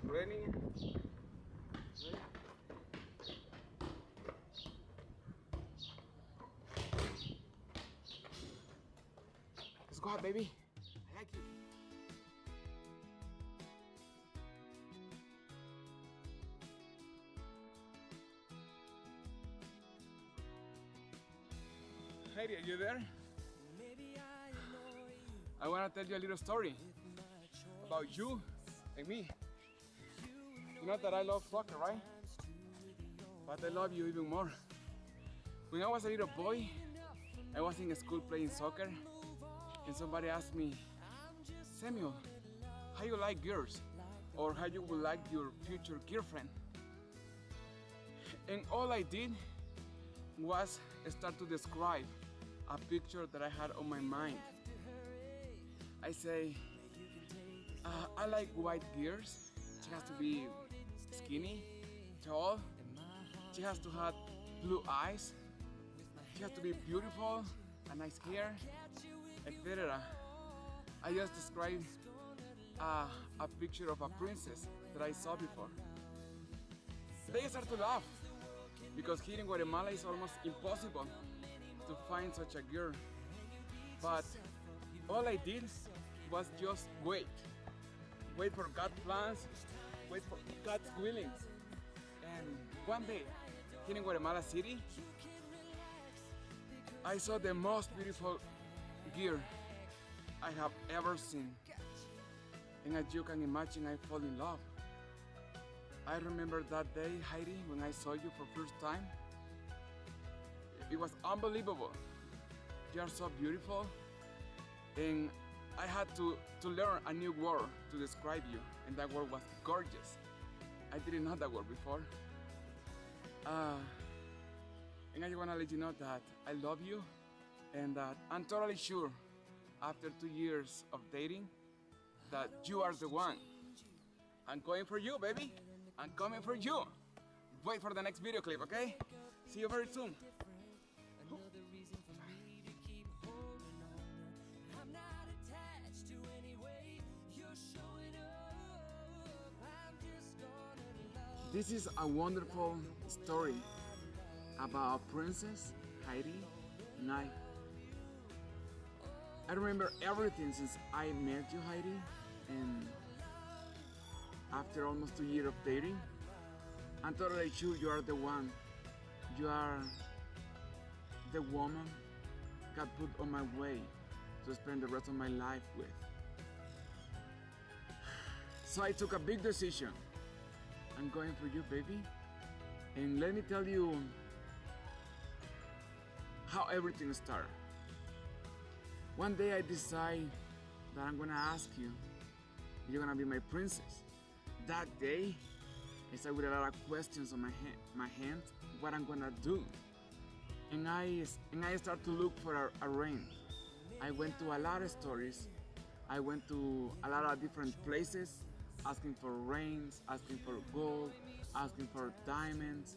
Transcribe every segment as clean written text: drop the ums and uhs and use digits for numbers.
Ready? Let's go out, baby. I like you. Heidi, are you there? I want to tell you a little story about you and me. You know that I love soccer, right? But I love you even more. When I was a little boy, I was in school playing soccer, and somebody asked me, Samuel, how you like girls? Or how you would like your future girlfriend? And all I did was start to describe a picture that I had on my mind. I say, I like white girls. She has to be skinny, tall. She has to have blue eyes. She has to be beautiful, a nice hair, etc. I just described a picture of a princess that I saw before. They start to laugh because here in Guatemala it's almost impossible to find such a girl. But all I did was just wait for God's plans, wait for God's willings. And one day, here in Guatemala City, I saw the most beautiful girl I have ever seen. And as you can imagine, I fall in love. I remember that day, Heidi, when I saw you for the first time. It was unbelievable. You are so beautiful. And I had to learn a new word to describe you, and that word was gorgeous. I didn't know that word before. And I just want to let you know that I love you, and that I'm totally sure, after 2 years of dating, that you are the one. I'm going for you, baby. I'm coming for you. Wait for the next video clip, okay? See you very soon. Another reason for me to keep holding on. I'm not attached to any way you're showing up. I'm just gonna love. This is a wonderful story about Princess Heidi and I. I remember everything since I met you, Heidi, and after almost 2 years of dating, I'm totally sure you are the one. You are the woman God put on my way to spend the rest of my life with. So I took a big decision. I'm going for you, baby. And let me tell you how everything started. One day I decide that I'm gonna ask you, you're gonna be my princess. That day, I start with a lot of questions on my hand, what I'm gonna do. And I start to look for a ring. I went to a lot of stores. I went to a lot of different places, asking for rings, asking for gold, asking for diamonds.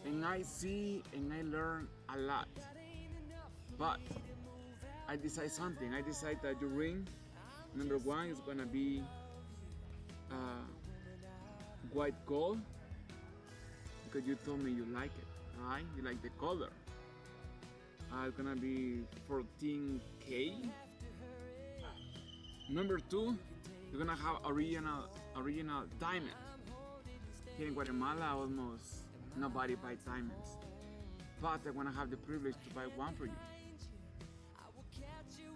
And I see and I learn a lot. But I decide something. I decide that your ring, number one, is gonna be white gold, because you told me you like it, right? You like the color. It's gonna be 14K. Number two, you're gonna have original diamond. Here in Guatemala, almost nobody buys diamonds, but I wanna have the privilege to buy one for you.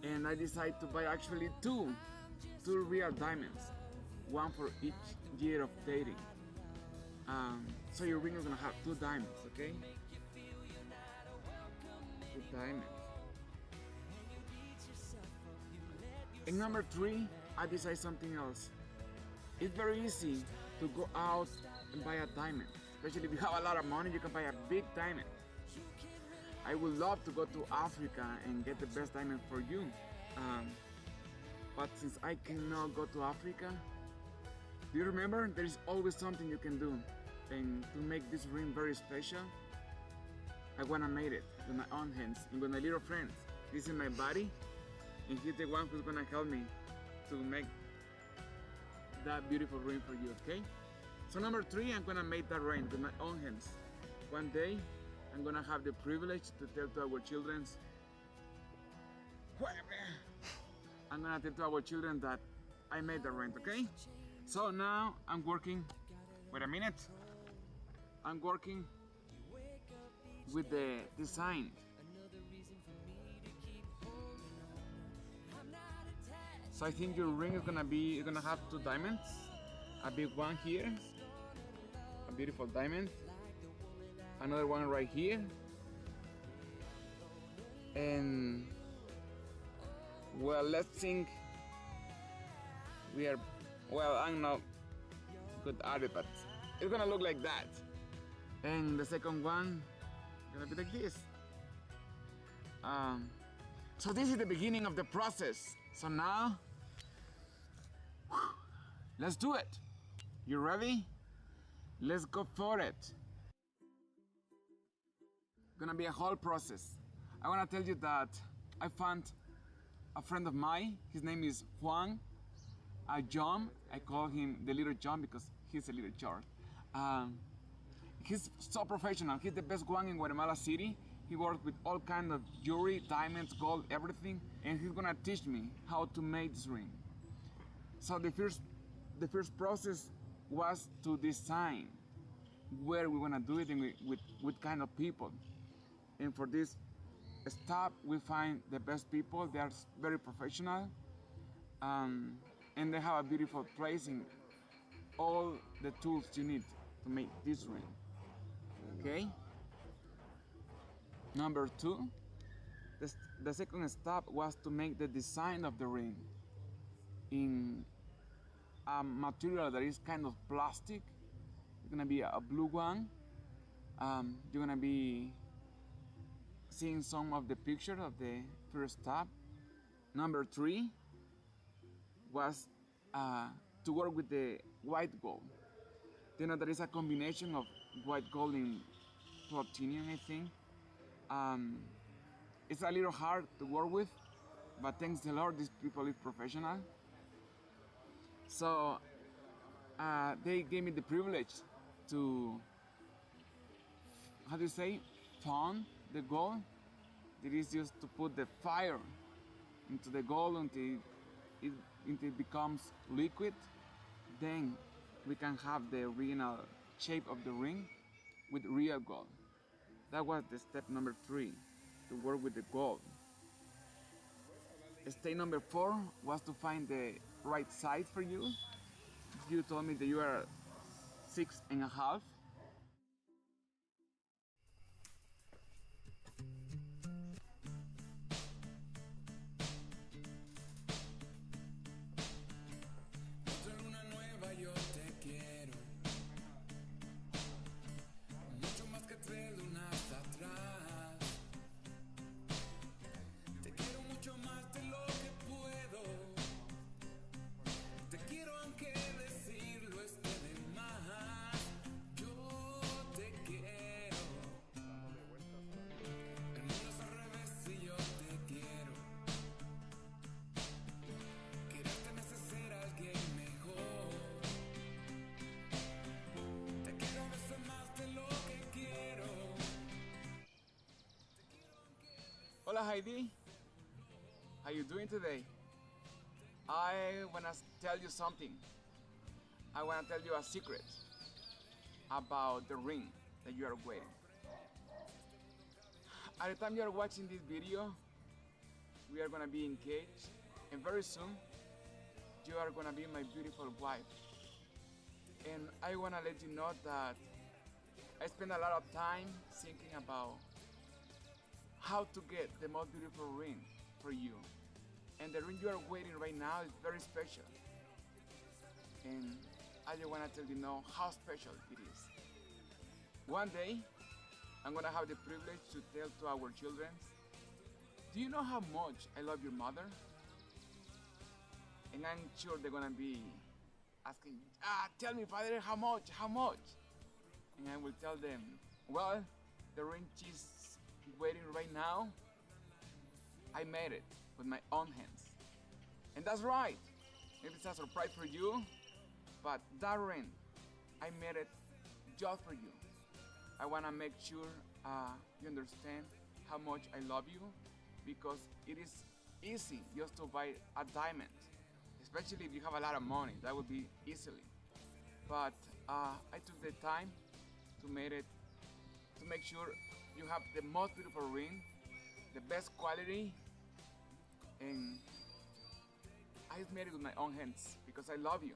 And I decided to buy actually two real diamonds, one for each year of dating. So your ring is gonna have 2 diamonds, okay? 2 diamonds. And number 3, I decided something else. It's very easy to go out and buy a diamond. Especially if you have a lot of money, you can buy a big diamond. I would love to go to Africa and get the best diamond for you. But since I cannot go to Africa, do you remember? There is always something you can do. And to make this ring very special, I wanna make it with my own hands and with my little friends. This is my buddy, and he's the one who's gonna help me to make that beautiful ring for you, okay? So number 3, I'm gonna make that ring with my own hands. One day, I'm gonna have the privilege to tell to our children, I'm gonna tell to our children that I made the ring, okay? So now I'm working, wait a minute. I'm working with the design. So I think your ring is you're gonna have 2 diamonds, a big one here, a beautiful diamond, another one right here, and well, let's think I'm not good at it, but it's gonna look like that. And the second one gonna be like this. So this is the beginning of the process. So now, let's do it. You ready? Let's go for it. Gonna be a whole process. I wanna tell you that I found a friend of mine. His name is Juan. John. I call him the little John because he's a little short. He's so professional. He's the best one in Guatemala City. He works with all kinds of jewelry, diamonds, gold, everything, and he's gonna teach me how to make this ring. So the first process was to design where we wanna do it and with kind of people. And for this step, we find the best people. They are very professional, and they have a beautiful place in all the tools you need to make this ring. Okay. Number 2, the second step was to make the design of the ring in a material that is kind of plastic. It's gonna be a blue one. You're gonna be seeing some of the pictures of the first step. Number 3 was to work with the white gold. You know, there is a combination of white gold and platinum, I think. It's a little hard to work with, but thanks the Lord, these people is professional. So they gave me the privilege to, how do you say, pound the gold. It is just to put the fire into the gold until it becomes liquid. Then we can have the original shape of the ring with real gold. That was the step number 3, to work with the gold. Step number 4 was to find the right size for you. You told me that you are 6.5. Hola Heidi, how you doing today? I wanna tell you something. I wanna tell you a secret about the ring that you are wearing. At the time you are watching this video, we are gonna be engaged, and very soon you are gonna be my beautiful wife. And I wanna let you know that I spend a lot of time thinking about how to get the most beautiful ring for you. And the ring you are wearing right now is very special. And I just want to tell you know how special it is. One day, I'm gonna have the privilege to tell to our children, do you know how much I love your mother? And I'm sure they're gonna be asking, tell me father, how much? And I will tell them, well, the ring she's wearing right now, I made it with my own hands. And that's right, Maybe it's a surprise for you, but that ring, I made it just for you. I wanna make sure you understand how much I love you because it is easy just to buy a diamond, especially if you have a lot of money. That would be easily. But I took the time to make sure you have the most beautiful ring, the best quality, and I made it with my own hands because I love you.